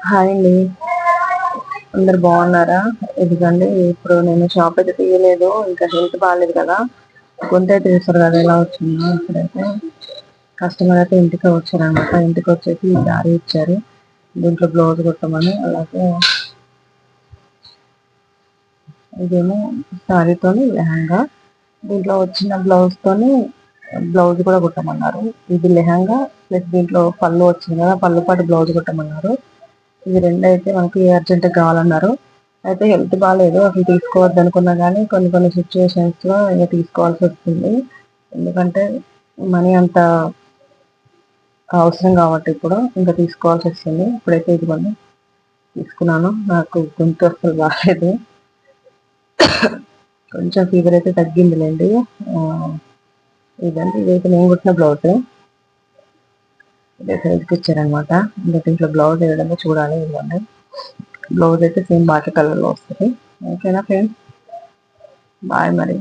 Hi అండి, అందరు బాగున్నారా? ఎందుకండి ఇప్పుడు నేను షాప్ అయితే తీయలేదు, ఇంకా హెల్త్ బాగాలేదు కదా. గొంతు అయితే చూస్తారు కదా ఎలా వచ్చిందో. ఇప్పుడైతే కస్టమర్ అయితే ఇంటికి వచ్చారనమాట. ఇంటికి వచ్చేసి ఈ శారీ ఇచ్చారు, దీంట్లో బ్లౌజ్ కుట్టమని. అలాగే ఇదేమో శారీతోని లెహంగా, దీంట్లో వచ్చిన బ్లౌజ్ కూడా కుట్టమన్నారు. ఇది లెహంగా ప్లస్ దీంట్లో పళ్ళు వచ్చింది కదా, పళ్ళు పాటు బ్లౌజ్ కుట్టమన్నారు. ఇవి రెండు అయితే మనకి అర్జెంట్ కావాలన్నారు. అయితే హెల్త్ బాగాలేదు, అసలు తీసుకోవద్దు అనుకున్నా కానీ కొన్ని కొన్ని సిచ్యువేషన్స్ లో ఇంకా తీసుకోవాల్సి వస్తుంది. ఎందుకంటే మనీ అంత అవసరం కాబట్టి ఇప్పుడు ఇంకా తీసుకోవాల్సి వస్తుంది. ఇప్పుడైతే ఇదిగోండి తీసుకున్నాను. నాకు గొంతు అసలు బాగాలేదు, కొంచెం ఫీవర్ అయితే తగ్గిందిలేండి. ఇదండి, ఇదైతే నేను కుట్టిన బ్లౌజ్, ఇదే సైజ్కి ఇచ్చారనమాట. ఇంకా దీంట్లో బ్లౌజ్ వేయడమే చూడాలి. ఇవ్వండి, బ్లౌజ్ అయితే సేమ్ బాటిల్ కలర్లో వస్తుంది. ఓకేనా ఫ్రెండ్స్, బాయ్ మరి.